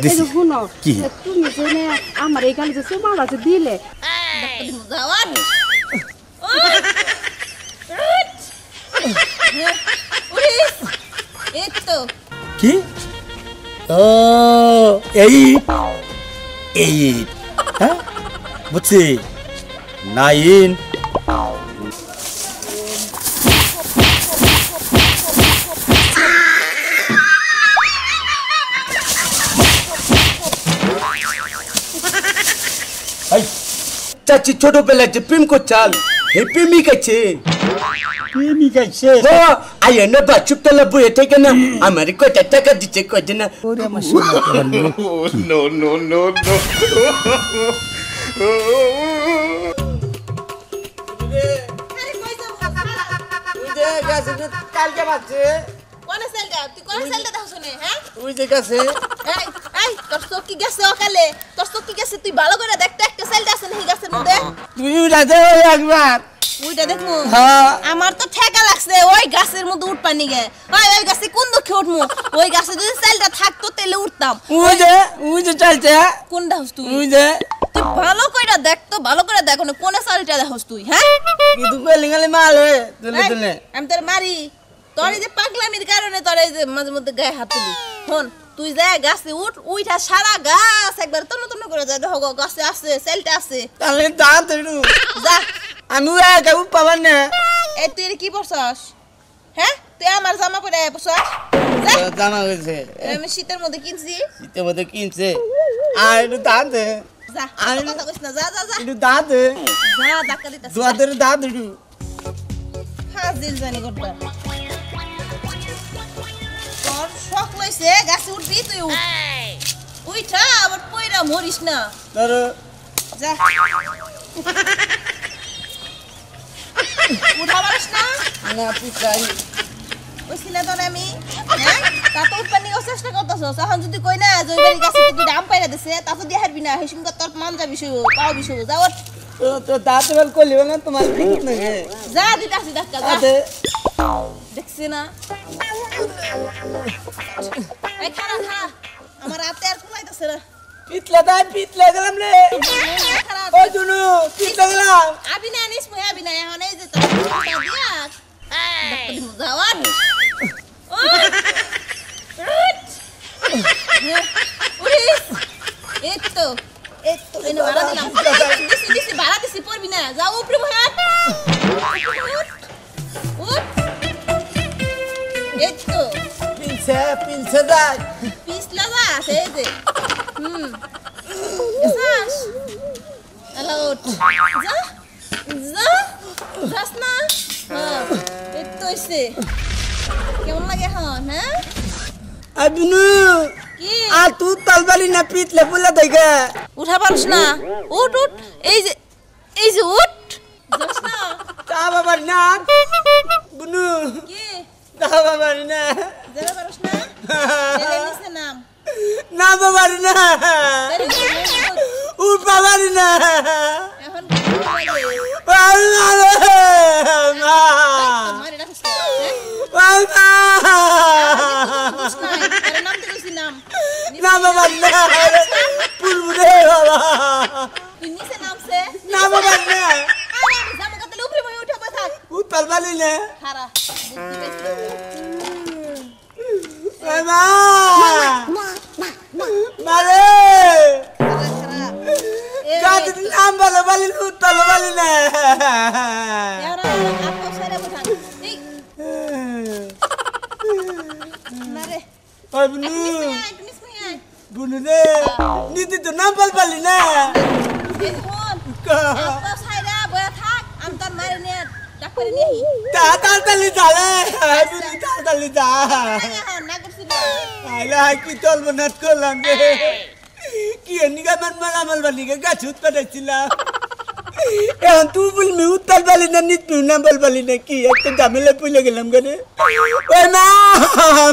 এই যে শুনো কি তুমি জেনে আমার এই গালে যে সুমাটা যে দিলে যাওয়ার এই তো কি ও এই এই হ্যাঁ বুঝছি 9 চাচি ছোটবেলা যে প্রেম করছাল হে প্রেমিক আছে প্রেমিক আছে ও আয় না বাচ্চু তলা বইয়ে থেকে না আমার কত টাকা দিতে কত না ওরে আমার নো নো নো নো কালকে বাচ্চে কোন সেলটা তুই কোন সেলটা দেখছ নে হ্যাঁ ওই যে কাছে এই তোর চোখ কি গেছে অকালে তোর চোখ কি গেছে তুই ভালো করে দেখতে একটা সেলটা আছে না এই গাছের মধ্যে তুই রাজা একবার ওইটা দেখমু হ্যাঁ আমার তো ঠেকা লাগছে ওই গাছের মধ্যে উঠ পানি গে ওই গাছে কোন দুঃখে উঠমু ওই গাছে যদি সেলটা থাকতো তাহলে উঠতাম ওই যে চলছে কোনটা হস তুই ওই যে তুই ভালো কইরা দেখ তো ভালো করে দেখ কোন সেলটা দেখছ তুই হ্যাঁ কি তুই লিঙ্গালে মাল হয়ে তুলে আমি তোর মারি তোর এই যে পাগলামির কারণে তোর এই যে মাঝে মধ্যে গায়ে হাত তুলি হন তুই যা গাছে উঠা সারা গাছ একবার তন্ন করে যা দেখো গাছে আছে সেলটা আছে তাহলে দাঁত একটু যা আমি কেউ পাবার না এই তুই কি পরছস হ্যাঁ তুই আমার জামা পরে পরছস জামা হয়েছে আমি শীতের মধ্যে কিনছি শীতের মধ্যে কিনছে আর একটু দাঁত যা কথা কইছ না যা যা যা একটু দাঁত যা ধাক্কা দিতাছ দুয়াদের দাঁত একটু হাজির জানি করবা তোর শখ লইছে গাছে উঠবি তুই উঠা আবার পয়রা মরিস না তোর যা উঠা পারিস না না পিছাই ওইছিলে তোর আমি হ্যাঁ তা তো উৎপানি চেষ্টা করতেছস এখন যদি কই না জয়বাড়ি গাছে তুই দাম পাইরা দিছে তা তো দিয়ে হারবি না হেসুম তোর মান যাবি পাও বিশু যাও তো দাঁত বেল করলি না তোমার ঠিক না যা দিতাছি ধাক্কা যা দেখছি না এই খারা আমার হাতে আর ফুলাইতেছে না পিতলা গেলাম রে ও জুনু পিতলা গেলাম আবি না নিস মুই আবি না এখন এই যে তোর দিয়া যাওয়ার এই তো এনে ভাড়া দিলাম দিছি ভাড়া দিছি পড়বি না যাও উপরে ভাড়া এই তো পিনছে দাই পিছলা যা এই যে এসাস আলাউট যা যাস না এই তো এসে কেমন লাগে এখন হ্যাঁ আবিনু কি আর তুই তালবালি না পিতলে বলে দেখে উঠা পারছ না উঠ এই যে উঠ যাস না তা বাবার না বুনু কি তা বাবার না যাবে পারছ না এলে নিচে নাম না বাবার না উঠ বাবার না এখন মারি রাখিস নাম তো কইছি নাম না বাবার না পুরবুরে বাবা তুই নিচে নামছে না বাবার না আমি জামা কাটলে উপরে মই উঠে বসা উঠ তালবালি না খারা বুদ্ধি পেছ মা মারে খারা গাছ নাম বলে বলি উঠ তালবালি না এরা আপো সেরে বসান এই না রে ওই বুনু তুমি আয় বুনু রে নিতে তো নাম বলবালি না এই ফোন আপো সাইরা বয়া থাক আমি তোর মারে নিয়ে ডাক্তারে নিয়ে তাড়াতাড়ি যাবে বুনু তাড়াতাড়ি যা না করছিস আইলা কি চলবো না করলাম রে কি নিগা মান মালামাল বালিকে গাছ উৎপাদাইছিলাম এখন তুই বলবি উত্তাল বালি না নিত না বলবালি না কি একটা ঝামেলা পড়ে গেলাম গানে ওই মা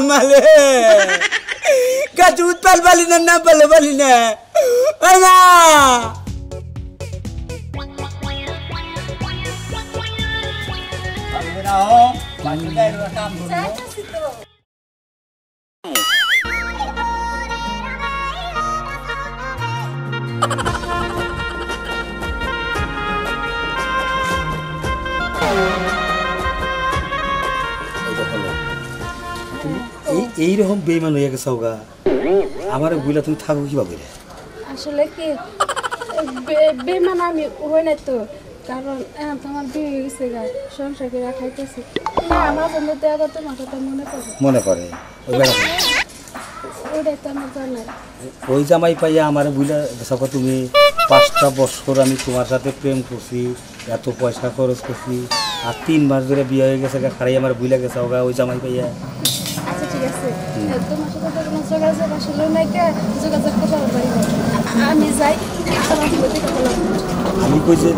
মালে গাছ উত্তাল বালি না বলে বালি না ওই মা এইরকম বেইমান হয়ে গেছে ওগা আমার বুঝলা তুমি থাকো কিভাবে রে আসলে কি বেমান আমি হই না তো কারণ তোমার বিয়ে হয়ে গেছে গা সংসার করে খাইতেছি না আমার জন্য তো আবার তোমার কথা মনে পড়ে ওই বেড়া ওটাই তো আমার জানাই ওই জামাই পাইয়া আমার বুঝলা গেছো তুমি 5টা বছর আমি তোমার সাথে প্রেম করছি এত পয়সা খরচ করছি আর 3 মাস ধরে বিয়ে হয়ে গেছে খারাই আমার বুঝলা গেছে ওগা ওই জামাই পাইয়া আচ্ছা ঠিক আছে তোমার সাথে তো কোনো যোগাযোগ আসলে নাই যোগাযোগ করতে পারি আমি যাই আমি কই যে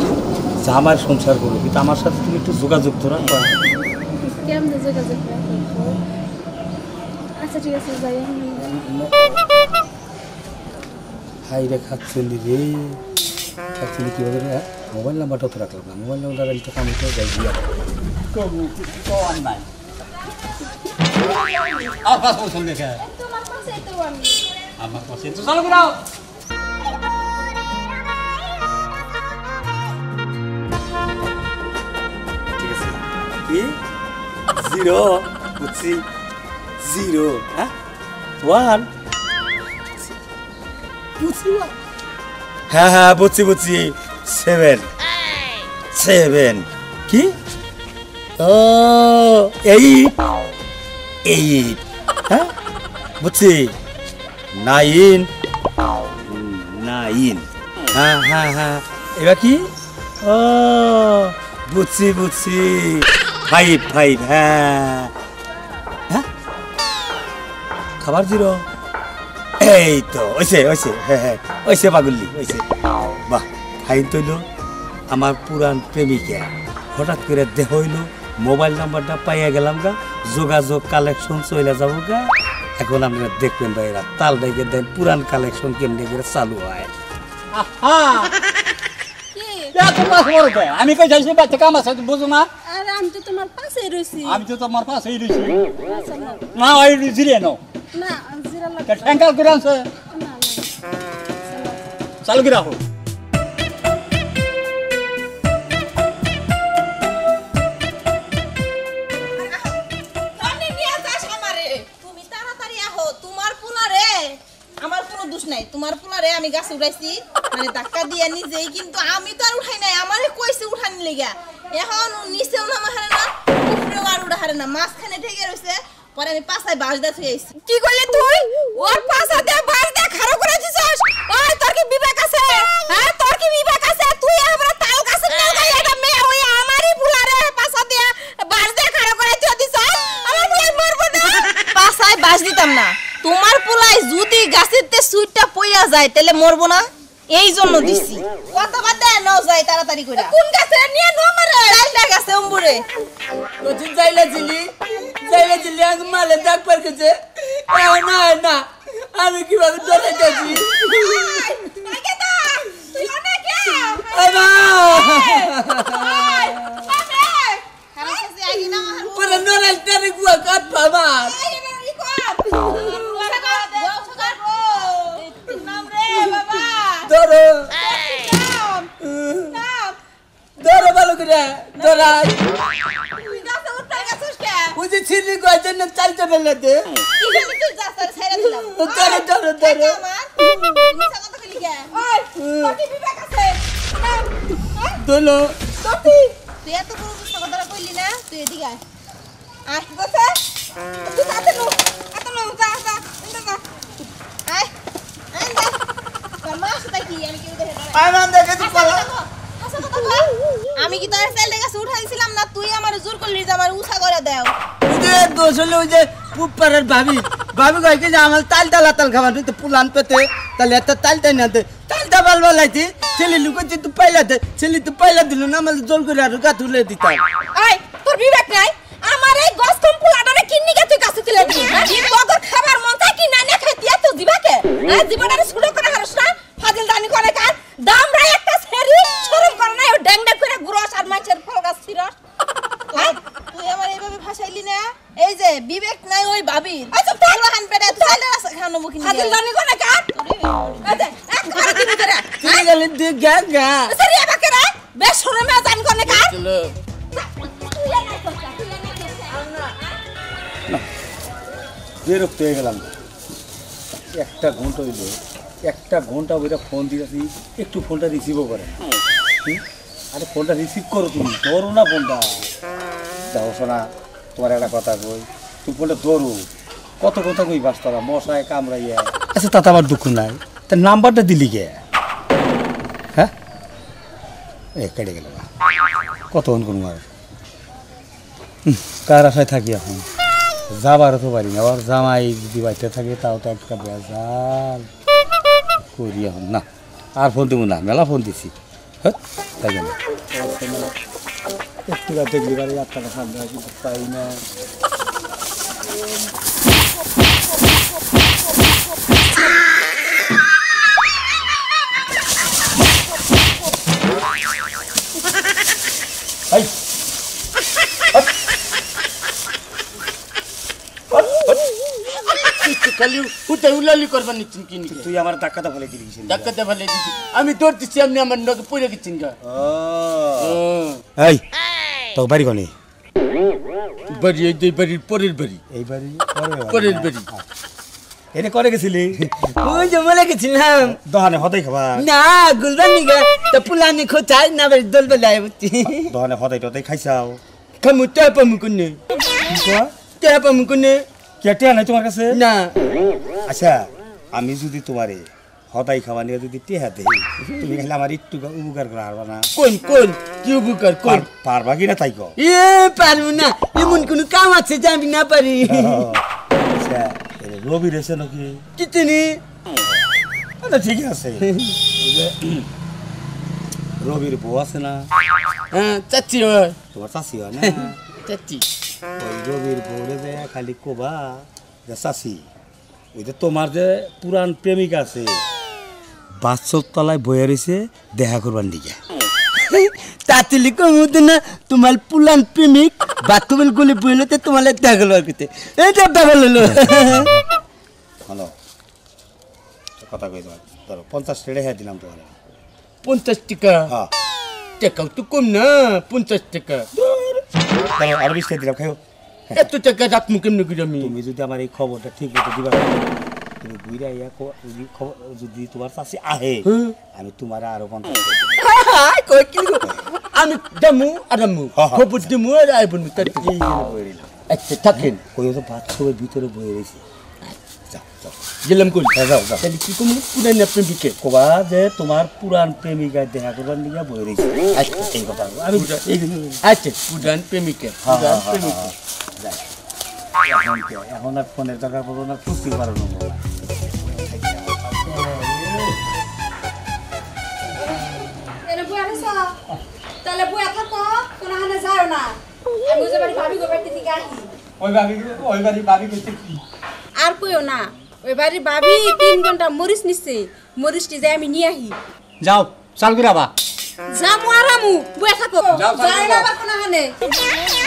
জামার সংসার করবো কিন্তু আমার সাথে তুমি একটু যোগাযোগ তো রাখবা কেমন যোগাযোগ আচ্ছা ঠিক আছে যাই হাই রে খাচ্ছলি রে খাচ্ছলি কীভাবে রে মোবাইল নাম্বারটা তো রাখলাম না মোবাইল নাম্বারটা রাখলে তো আমি তো যাই দিয়া আমার পছন্দ দেখে তোমার পাশেই তো আমি আমার পছন্দ চলো বেরাও ঠিক আছে কি 0 বুঝছি 0 হ্যাঁ 1 বুঝছি হ্যাঁ হ্যাঁ বুঝছি 7 কি ও 8 হ্যাঁ বুঝছি 9 হ্যাঁ এবার কি ও বুঝছি 5 হ্যাঁ খাবার 0 এই তো ওইসে পাগলি বাহ ফাইন তৈল আমার পুরান প্রেমিকা হঠাৎ করে দেহ হইল মোবাইল নাম্বারটা পাইয়া গেলাম গা যোগাযোগ কালেকশন চলে যাবো গা এখন আপনারা দেখবেন ভাইরা তাল ডাইকে দেন পুরান কালেকশন কেমনি করে চালু হয় আমি কই যাইছি বাচ্চা কাম আছে বুঝো না আরে আমি তো তোমার পাশেই রইছি আমি তো তোমার পাশেই রইছি আচ্ছা, না ওই জিরে নাও না জিরা লাগে ট্যাঙ্কার করে আনছে না চালু করে রাখো তুমি তাড়াতাড়ি আহো তোমার পোলারে আমার কোনো দোষ নাই তোমার পোলারে আমি গাছ উঠাইছি মানে ধাক্কা দিয়ে নিজেই কিন্তু আমি তো আর উঠাই নাই আমারে কইছে উঠানি লেগা এখন নিচেও নামা হারে না উপরেও আর উঠা হারে না মাঝখানে ঠেকে রইছে পরে আমি পাছায় বাঁশ দিয়ে থুই আইছি কি করলি তুই ওর পাশা দিয়ে বাস দিয়ে খাড়া করে দিছস ওই তোর কি বিবেক আছে হ্যাঁ তোর কি বিবেক আছে তুই আমরা তাল গাছের নাগাই এটা মেয়ে হই আমারই বুলারে পাশা দিয়ে বাস দিয়ে খাড়া করে দিছস আমার বুলাই মরবো না পাছায় বাঁশ দিতাম না তোমার পোলাই যদি গাছেতে সুইটটা পইরা যায় তাহলে মরবো না এই জন্য দিছি কথা বাদে নাও যায় তাড়াতাড়ি কইরা কোন গাছে নিয়ে নো মারে ডালটা গাছে অম্বুরে কোচিং যাইলে দিলি আগে মালে ডাক পার গেছে না আমি কিভাবে ধরে গেছি তুই অনেক কে পুরো নরাল টারে গুয়া কাট বাবা ধরো ভালো করে ধরাই বুঝে ছিলি গজেন চালতে বেলাতে ধরো ধরো তুই এত বড় মিথ্যা কথাটা কইলি না তুই এদিকে আয় আয় কথা তুই তাতে নো এত নো যা আয় আয় যা তোর মা সাথে কি আমি কি দেখে আরাম দেখে তুই পালা আমি কি তোর সেল থেকে উঠাইছিলাম না তুই আমার জোর করলি যে আমার উঠা করে দাও ওই দোষ হলো ওই যে পুপারের ভাবি কয় কি যে আমার তালটা লাতাল খাবার তুই তো পুলান পেতে তাহলে এত তালটাই না তালটা বালবালাইছি ছেলে লুকোচ্ছি তুই পাইলা দিল না আমার জল করে আর গা তুলে দিতাম আই তোর বিবেক নাই আমার এই গস কম পোলাটারে কিন্নি গে তুই কাছে তুলে দি এই বগর খাবার মন চাই কি না না খাইতি এত দিবাকে জীবনটারে শুরু করে হারস না ফাজিল দানি করে কার দামরা একটা সেরি শরম করে না ও ড্যাংডা করে গ্রস আর মাছের ফল গাছ ছিরস তুই আমার এইভাবে ভাষাইলি না এই যে বিবেক নাই ওই ভাবির আচ্ছা তাহলে হান পেটা তুই চাইলে খানো মুখি ফাজিল দানি করে কার আচ্ছা এক করে দিবি তোরা তুই গেলি তুই গা সেরি আমাকে রে বেশ শরমে জান করে কার বিরক্ত হয়ে গেলাম। একটা ঘন্টা হইল, একটা ঘন্টা ওইটা ফোন দিয়েছি, একটু ফোনটা রিসিভও করে না। আরে ফোনটা রিসিভ করো, তুমি ধরো না ফোনটা। দেখো শোনা, তোমার একটা কথা কই, তুমি ফোনটা ধরো। কত কথা কই বাস্তবা, মশায় কামড়াইয়া। আচ্ছা তাতে আমার দুঃখ নাই, তার নাম্বারটা দিলি কে? হ্যাঁ কেটে গেল, কতক্ষণ করবো আর? কার আশায় থাকি এখন, যাবারও তো পারি না। আবার জামাই যদি বাড়িতে থাকে তাও তো একটা বেজাল করি এখন। না আর ফোন দেবো না, মেলা ফোন দিছি। হ্যাঁ তাই না, একটু দেখলি বাড়ি আপনার সামনে কিন্তু পাই না। খালি উঠাই উলালি করবার নিচ্ছেন কিনি তুই আমার ধাক্কাটা ফেলে দিলি, ধাক্কাতে ফেলে দিচ্ছি আমি ধরতেছি, আপনি আমার নগে পড়ে গেছেন গা। এই তো বাড়ি কোনে? বাড়ি এই দুই বাড়ির পরের বাড়ি, এই বাড়ি পরের বাড়ি। এটা করে গেছিলি? ওই যে বলে গেছিলাম দোকানে হতাই খাবা না গুলবান নিগা তো পুলানি খোঁচাই না বেশ দল বেলায় বুঝছি। দোকানে হতাই টতাই খাইছাও? খামু তে পামু কোনে, তে পামু কোনে? কেটে নাই তোমার কাছে? না। আচ্ছা আমি যদি তোমারে হতাই খাওয়া নিয়ে যদি টেহা দেই, তুমি খালি আমার একটু উপকার করা পারবা না? কোন কোন কি উপকার কোন? পারবা কিনা তাই কও। এ পারবো না, এমন কোন কাম আছে যে আমি না পারি। আচ্ছা রবি রেছে নাকি? কিতনি আচ্ছা ঠিক আছে। রবির বউ আছে না? হ্যাঁ চাচি হয়, তোমার চাষি হয় না? চাচি ওই রবির বউরে যে খালি কোবা যে চাষি, ওই যে তোমার যে পুরান প্রেমিক আছে বাচ্চর তলায় বয়ে রয়েছে দেখা করবার দিকে। তাতলি কমুতে না তোমার পুলান প্রেমিক বাথরুমের গলি বইলতে তোমার দেখা করবার করতে এটা ব্যাপার হলো। হলো কথা কই তোমার, ধরো 50 টাকা হ্যাঁ দিলাম তোমার। 50 টাকা? হ্যাঁ টাকাও তো কম না, 50 টাকা। আর 20 টাকা দিলাম, খাইও। এত টাকা রাখবো কেমনি করে আমি? তুমি যদি আমার এই খবরটা ঠিক মতো দিবা, তুমি বুইরা ইয়া যদি তোমার কাছে আহে, আমি তোমার আরো 50 টাকা দেব। কই কি আমি দামু আরামু খবর দিমু আর আইবো না তার এই গেলে বয়ে রইলাম। আচ্ছা থাকেন। ওই তো বাথরুমের ভিতরে বয়ে রয়েছে। যাও যাও গেলাম কই? যাও যাও। তাহলে কি কমু পুরান প্রেমিকে কবা যে তোমার পুরান প্রেমিকা দেখা করবার নিয়ে বয়ে রয়েছে। আচ্ছা এই কথা আমি এই আচ্ছা পুরান প্রেমিকে পুরান প্রেমিকে এখন আর ফোনের দরকার পড়বো না, ফুসতে পারো না। এনে বই আনিস তাহলে বই থাকো কোনো হানে যাও না। আমি ওই বাড়ি ভাবি গো বাড়ি থেকে আহি। ওই বাড়ি করতে কি? আর কইও না, ওই বাড়ি ভাবি 3 ঘন্টা মরিচ নিছে, মরিচটি যাই আমি নিয়ে আহি। যাও চাল করে আবা। জামু আরামু বই থাকো, যাও, যাও, যাই না আবার কোনো হানে।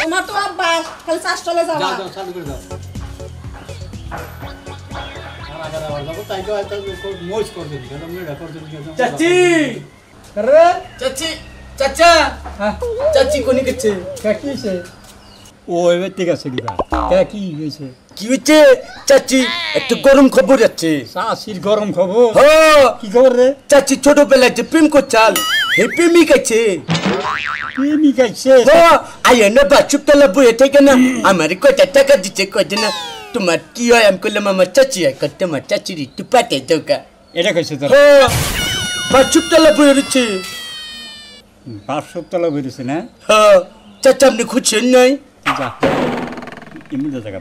তোমার তো আব্বাস খালি চাষটলে যাবা। যাও যাও চাল করে দাও। তাই তো মোজ করে দিবি কেন, মেয়েরা করে দিবি কেন? চাচি আরে চাচি চাচা চাচি কোনি গেছে? কি হয়েছে? ও এবার ঠিক আছে কিবা কি হয়েছে? কি হচ্ছে চাচি? একটু গরম খবর আছে। চাষির গরম খবর? হ্যাঁ কি খবর রে? চাচি ছোটবেলায় যে প্রেম করছাল হে প্রেমিক আছে। প্রেমিক আছে? হ্যাঁ আইয়া না বাচ্চুপ তলা বইয়ে থেকে না আমার কয়টা টাকা দিচ্ছে কয়টা না তোমার কি হয়? আমি করলাম আমার চাচি হয় কত আমার চাচির একটু পাঠাই দোকা। এটা কইছে তোর? হ্যাঁ বাচ্চুপ তলা বইয়ে রয়েছে। 500 তলা বেরিয়েছে না? হ্যাঁ চাচা আপনি খুঁজছেন নাই? যা এমনি জায়গা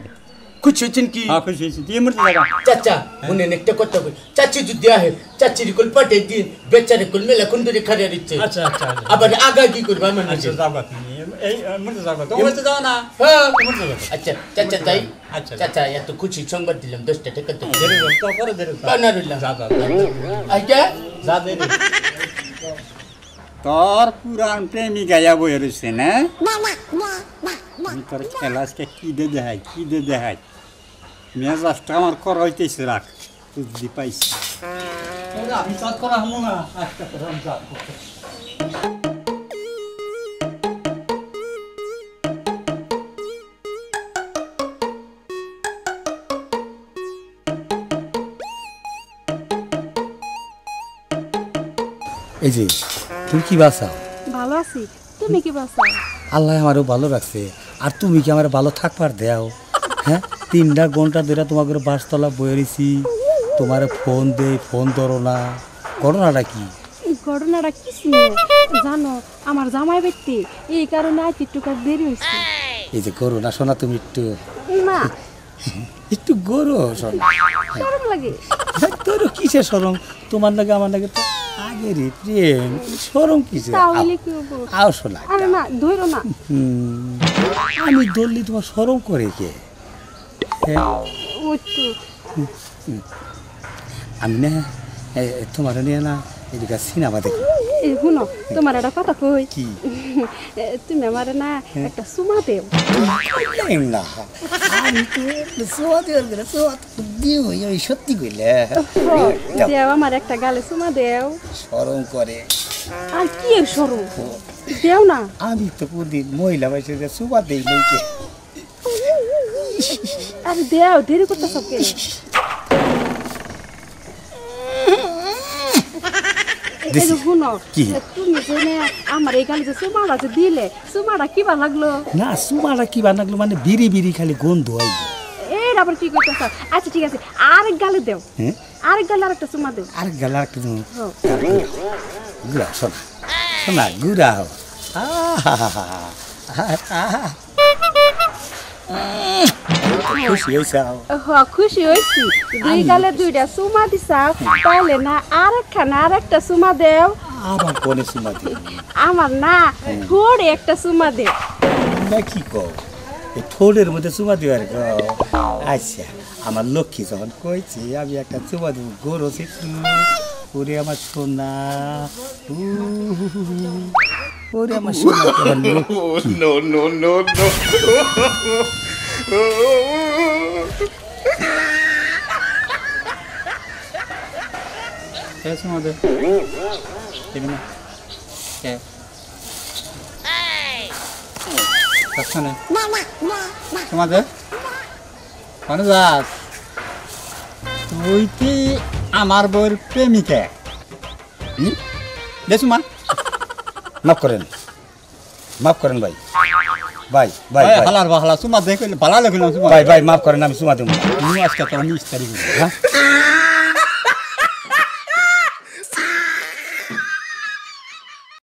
খুঁজছেন কি? হ্যাঁ খুশি হয়েছি, তুই এমনি জায়গা। চাচা উনি একটা কথা কই, চাচি যদি আহে চাচির কোল পাঠাই দিন, বেচারে কোল মেলা কোন ধরে খাড়িয়ে দিচ্ছে। আচ্ছা আচ্ছা আবার আগা কি করবা আমার আচ্ছা নিজে? যাবা তুমি এই এমনি যাবা, তুমি তো যাও না। হ্যাঁ এমনি যাবা। আচ্ছা চাচা তাই? আচ্ছা। চাচা এত খুশি সংবাদ দিলাম 10টা টাকা তো দেরি যাও, তো পরে দেরি যাও। বানা রইলাম। যা যা আচ্ছা যা দেরি। তোর পুরান প্রেমিক আয়া বয়ে রয়েছে না? আমি তোর ক্লাসকে কি দে দেখাই, কি দে দেখাই। মেজাজটা আমার করা হইতেছে, রাখ বুঝলি পাইছি। আমি চাঁদ করা হলো না, আজকে তোর আমি চাঁদ করতে। এই যে তুমি কি বাঁচাও? ভালো আছি, তুমি কি বাঁচাও? আল্লাহ আমারও ভালো রাখছে। আর তুমি কি আমার ভালো থাকবার দেও? হ্যাঁ, 3টা ঘন্টা ধরে তোমাকে বাসতলা বয়েছি, তোমার ফোন দেই, ফোন ধরো না, ঘটনাটা কি? ঘটনাটা কিছু নেই জানো, আমার জামাই ব্যক্তি এই কারণে আজ একটু দেরি হয়েছে। এই যে করো না শোনা, তুমি একটু না একটু গরো শোনা। শরম লাগে। তোর কিসে সরম? তোমার লাগে আমার লাগে তো আগেরই প্রেম, সরম কিসে? তাহলে কি হবো? আও শোনা। আরে না ধরো না। আমি ধরলি তোমার সরম করে কে? হ্যাঁ, ওই তো আমি না তোমার নিয়ে না এদিকে সিনেমা দেখি। এই শুনো, তোমার একটা কথা কই। কি? তুমি আমার না একটা সুমা দেও। না আমি তো সোয়া দেওয়ার গেলে সোয়া দিও, ওই সত্যি কইলে দেও আমার একটা গালে সুমা দেও। সরম করে। আর কি এর সরম? দেও না। আমি তো প্রতিদিন মহিলা বয়সে যে সোয়া দেই নইকে। আরে দেও, দেরি করতেছ কেন? এই যে শুনো, কি? তুমি যে আমার এই গালে যে সুমাটা যে দিলে, সুমাটা কিবা লাগলো? না সুমাটা কি বানাগলো মানে বিড়ি বিড়ি খালি গন্ধ হয়। এর আবার কি করতেছ? আচ্ছা ঠিক আছে, আরেক গালে দেও। হ্যাঁ, আরেক গালে আরেকটা সুমা দেও। আর গেলা একটু হ্যাঁ। গুড়া শোনা শোনা গুড়া হও। খুশি হয়েছে? খুশি হয়েছি। 2 গালে 2টা সুমা দিছাও, তাহলে না আরেকখানা আরেকটা সুমা দেও। আবার কোনে সুমা দিই আমার না থোড়ে একটা সুমা দেও। না? কি কও, এই ঠোঁটের মধ্যে চুমা দিবার কও? আচ্ছা, আমার লক্ষ্মী যখন কইছি আমি একটা চুমা দেবো, গরু একটু। ওরে আমার সোনা, ওরে আমার সোনা, তোমার লক্ষ্মী। তোমাদের অনুদাস তুই কি আমার বউর প্রেমিকা? দেখু মা, মাফ করেন, মাফ করেন ভাই, ভাই ভাই ভাই হালার বা হালা চুমা দেখে ভালো লাগলো চুমা ভাই ভাই মাফ করেন, আমি চুমা দেবো না। তুমি আজকে তোর 19 তারিখ হ্যাঁ